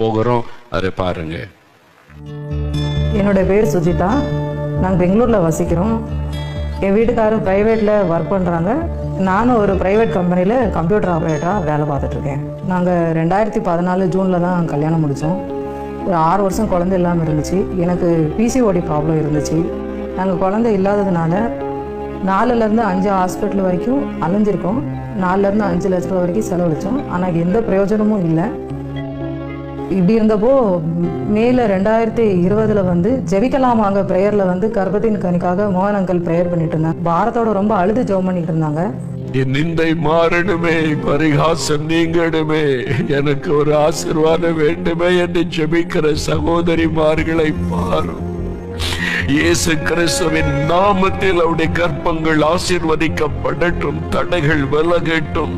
போகிறோம், அதை பாருங்க. என்னுடைய பேர் சுஜிதா. நாங்கள் பெங்களூரில் வசிக்கிறோம். என் வீட்டுக்காரர் ப்ரைவேட்டில் ஒர்க் பண்ணுறாங்க. நானும் ஒரு ப்ரைவேட் கம்பெனியில் கம்ப்யூட்டர் ஆப்ரேட்டராக வேலை பார்த்துட்ருக்கேன். நாங்கள் 2014 ஜூனில் தான் கல்யாணம் முடித்தோம். ஒரு 6 வருஷம் குழந்தை இல்லாமல் இருந்துச்சு. எனக்கு பிசிஓடி ப்ராப்ளம் இருந்துச்சு. நாங்கள் குழந்தை இல்லாததுனால 4லேருந்து 5 ஹாஸ்பிட்டல் வரைக்கும் அலைஞ்சிருக்கோம். 4லேருந்து 5 லட்ச ரூபா வரைக்கும் செலவழித்தோம். ஆனால் எந்த பிரயோஜனமும் இல்லை. இப்படி இருந்தப்போ மேல 2020 வந்து ஜெபிக்கலாம் வாங்க ப்ரேயரில் வந்து கர்ப்பத்தின் கனிக்காக மோகன் அங்கிள் ப்ரேயர் பண்ணிட்டு இருந்தாங்க. பாரத்தோட ரொம்ப அழுது ஜெபம் பண்ணிட்டு இருந்தாங்க. என் நிந்தை மாறணுமே, பரிகாசம் நீங்கணுமே, எனக்கு ஒரு ஆசீர்வாதம் வேண்டுமே என்று ஜெபிக்கிற சகோதரிமார்களை பாரும். இயேசு கிறிஸ்துவின் நாமத்தில் அவருடைய கற்பங்கள் ஆசீர்வதிக்கப்படட்டும், தடைகள் விலகட்டும்.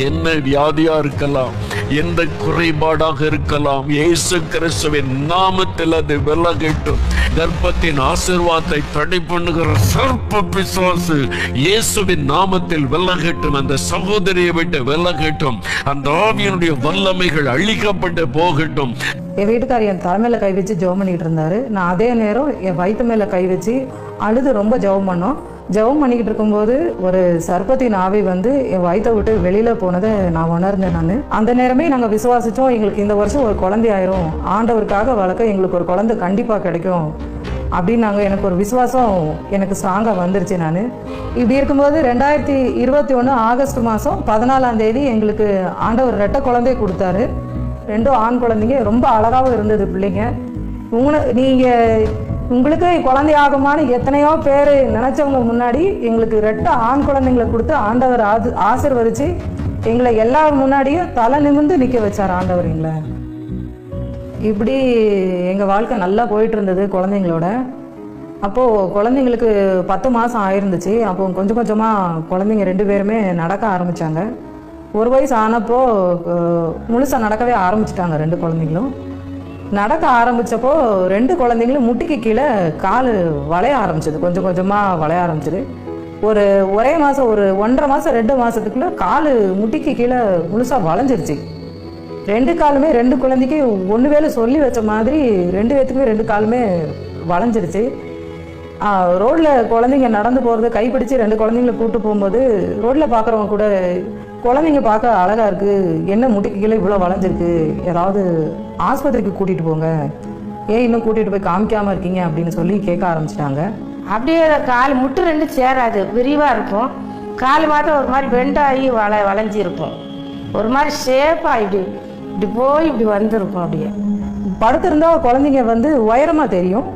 என்ன வியாதியா இருக்கலாம், எந்த குறைபாடாக இருக்கலாம், இயேசு கிறிஸ்துவின் நாமத்தில் அது விலகட்டும். கர்ப்பத்தின் ஆசீர்வாதத்தை தடை பண்ணுகிற சர்ப்ப பிசாசு இயேசுவின் நாமத்தில் விலகட்டும். அந்த சகோதரியை விட்டு விலகட்டும். அந்த ஆவியினுடைய வல்லமைகள் அழிக்கப்பட்டு போகட்டும். என் வீட்டுக்காரர் என் தலைமையில கை வச்சு ஜெபம் பண்ணிட்டு இருந்தாரு. நான் அதே நேரம் என் வயிற்று மேல கை வச்சு அழுது ரொம்ப ஜெபம் பண்ணோம். ஜெபம் பண்ணிக்கிட்டு இருக்கும்போது ஒரு சர்ப்பத்தின் ஆவி வந்து என் வயிற்றை விட்டு வெளியில போனதை நான் உணர்ந்தேன். நான் அந்த நேரமே நாங்கள் விசுவாசிச்சோம், எங்களுக்கு இந்த வருஷம் ஒரு குழந்தை ஆயிரும், ஆண்டவருக்காக வளர்க்க எங்களுக்கு ஒரு குழந்தை கண்டிப்பாக கிடைக்கும் அப்படின்னு எனக்கு ஒரு விசுவாசம் எனக்கு ஸ்ட்ராங்காக வந்துருச்சு. நான் இப்படி இருக்கும்போது 2021 ஆகஸ்ட் மாதம் 14ஆம் தேதி எங்களுக்கு ஆண்டவர் 2 குழந்தைய கொடுத்தாரு. 2 ஆண் குழந்தைங்க. ரொம்ப அழகாகவும் இருந்தது பிள்ளைங்க. உங்களுக்கு குழந்தை ஆகுமான்னு எத்தனையோ பேர் நினைச்சவங்க முன்னாடி எங்களுக்கு 2 ஆண் குழந்தைங்களை கொடுத்து ஆண்டவர் ஆசீர்வதிச்சு எங்களை எல்லாரும் முன்னாடியும் தலை நிமிர்ந்து நிற்க வச்சார் ஆண்டவர் எங்களை. இப்படி எங்கள் வாழ்க்கை நல்லா போயிட்டு இருந்தது குழந்தைங்களோட. அப்போது குழந்தைங்களுக்கு 10 மாதம் ஆயிருந்துச்சு. அப்போ கொஞ்சம் கொஞ்சமாக குழந்தைங்க 2 பேருமே நடக்க ஆரம்பித்தாங்க. 1 வயசு ஆனப்போ முழுசாக நடக்கவே ஆரம்பிச்சிட்டாங்க 2 குழந்தைங்களும். நடக்க ஆரம்பித்தப்போ 2 குழந்தைங்களும் முட்டிக்கு கீழே கால் வளைய ஆரம்பிச்சது. கொஞ்சம் கொஞ்சமாக வளைய ஆரம்பிச்சது. ஒரே மாதம், ஒரு 1.5 மாதம் 2 மாதத்துக்குள்ளே கால் முட்டிக்கு கீழே முழுசாக வளைஞ்சிருச்சு. 2 காலுமே 2 குழந்தைக்கு ஒன்று வேலை சொல்லி வச்ச மாதிரி 2 பேத்துக்குமே 2 காலுமே வளைஞ்சிருச்சு. ரோட்டில் குழந்தைங்க நடந்து போகிறது கைப்பிடிச்சு 2 குழந்தைங்களை கூப்பிட்டு போகும்போது ரோட்டில் பார்க்குறவங்க கூட, குழந்தைங்க பார்க்க அழகாக இருக்குது, என்ன முட்டிக்கு கீழே இவ்வளோ வளைஞ்சிருக்கு, ஏதாவது ஆஸ்பத்திரிக்கு கூட்டிகிட்டு போங்க, ஏன் இன்னும் கூட்டிகிட்டு போய் காமிக்காமல் இருக்கீங்க அப்படின்னு சொல்லி கேட்க ஆரம்பிச்சிட்டாங்க. அப்படியே கால் முட்டு 2 சேராது, விரிவாக இருக்கும். கால் மாத்திரம் ஒரு மாதிரி பெண்டாகி வளைஞ்சி இருக்கும். ஒரு மாதிரி ஷேப்பாக இப்படி போய் இப்படி வந்துருக்கும். அப்படியே படுத்திருந்தா குழந்தைங்க வந்து உயரமாக தெரியும்,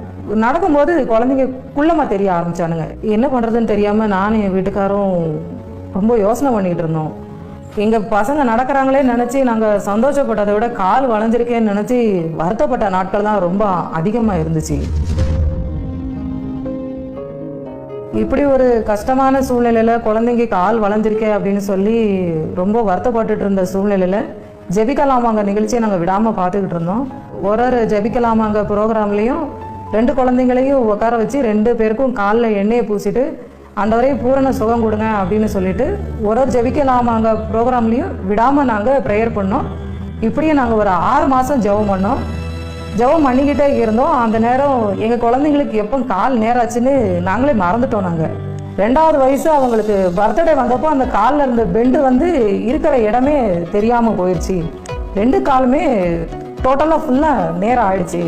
நடக்கும்போது குழந்தைங்க குள்ளமாக தெரிய ஆரம்பிச்சானுங்க. என்ன பண்ணுறதுன்னு தெரியாமல் நானும் என் வீட்டுக்காரும் ரொம்ப யோசனை பண்ணிகிட்டு இருந்தோம். எங்கள் பசங்க நடக்கிறாங்களே நினச்சி நாங்கள் சந்தோஷப்பட்டதை விட கால் வளைஞ்சிருக்கேன்னு நினச்சி வருத்தப்பட்ட நாட்கள் தான் ரொம்ப அதிகமாக இருந்துச்சு. இப்படி ஒரு கஷ்டமான சூழ்நிலையில் குழந்தைங்க கால் வளைஞ்சிருக்கே அப்படின்னு சொல்லி ரொம்ப வருத்தப்பட்டுட்டு இருந்த சூழ்நிலையில் ஜெபிக்கலாமாங்க நிகழ்ச்சியை நாங்கள் விடாமல் பார்த்துக்கிட்டு இருந்தோம். ஒரு ஜெபிக்கலாமாங்க ப்ரோக்ராம்லேயும் 2 குழந்தைங்களையும் உட்கார வச்சு 2 பேருக்கும் காலில் எண்ணெயை பூசிட்டு ஆண்டவரே பூரண சுகம் கொடுங்க அப்படின்னு சொல்லிட்டு ஒரு ஜெபிக்கலாமாங்க ப்ரோக்ராம்லேயும் விடாமல் நாங்கள் ப்ரேயர் பண்ணோம். இப்படியே நாங்கள் ஒரு 6 மாதம் ஜெபம் பண்ணோம். ஜெபம் பண்ணிக்கிட்டே இருந்தோம். அந்த நேரம் எங்கள் குழந்தைங்களுக்கு எப்போ கால் நேராச்சுன்னு நாங்களே மறந்துட்டோம். நாங்கள் 2வது வயசு அவங்களுக்கு பர்த்டே வந்தப்போ அந்த காலில் இருந்த பெண்டு வந்து இருக்கிற இடமே தெரியாமல் போயிடுச்சு. 2 காலுமே டோட்டலாக ஃபுல்லாக நேரம் ஆயிடுச்சு.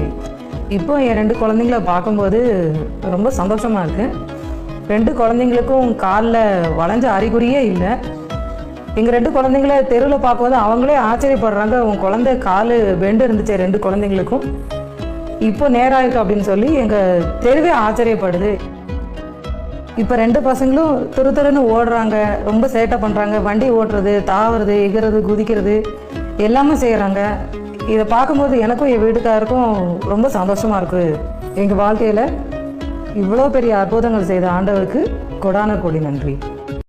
இப்போ என் 2 குழந்தைங்கள பார்க்கும்போது ரொம்ப சந்தோஷமாக இருக்குது. 2 குழந்தைங்களுக்கும் காலில் வளைஞ்ச அறிகுறியே இல்லை. எங்கள் 2 குழந்தைங்கள தெருவில் பார்க்கும்போது அவங்களே ஆச்சரியப்படுறாங்க, உன் குழந்தை கால் பெண்டு இருந்துச்சு 2 குழந்தைங்களுக்கும், இப்போ நேராக இருக்கு அப்படின்னு சொல்லி எங்கள் தெருவே ஆச்சரியப்படுது. இப்போ 2 பசங்களும் துருன்னு ஓடுறாங்க, ரொம்ப சேட்டை பண்ணுறாங்க, வண்டி ஓட்டுறது, தாவுறது, எகிறது, குதிக்கிறது எல்லாமே செய்கிறாங்க. இதை பார்க்கும்போது எனக்கும் என் வீட்டுக்காருக்கும் ரொம்ப சந்தோஷமாக இருக்குது. எங்கள் வாழ்க்கையில் இவ்வளோ பெரிய அற்புதங்கள் செய்த ஆண்டவருக்கு கொடான கோடி நன்றி.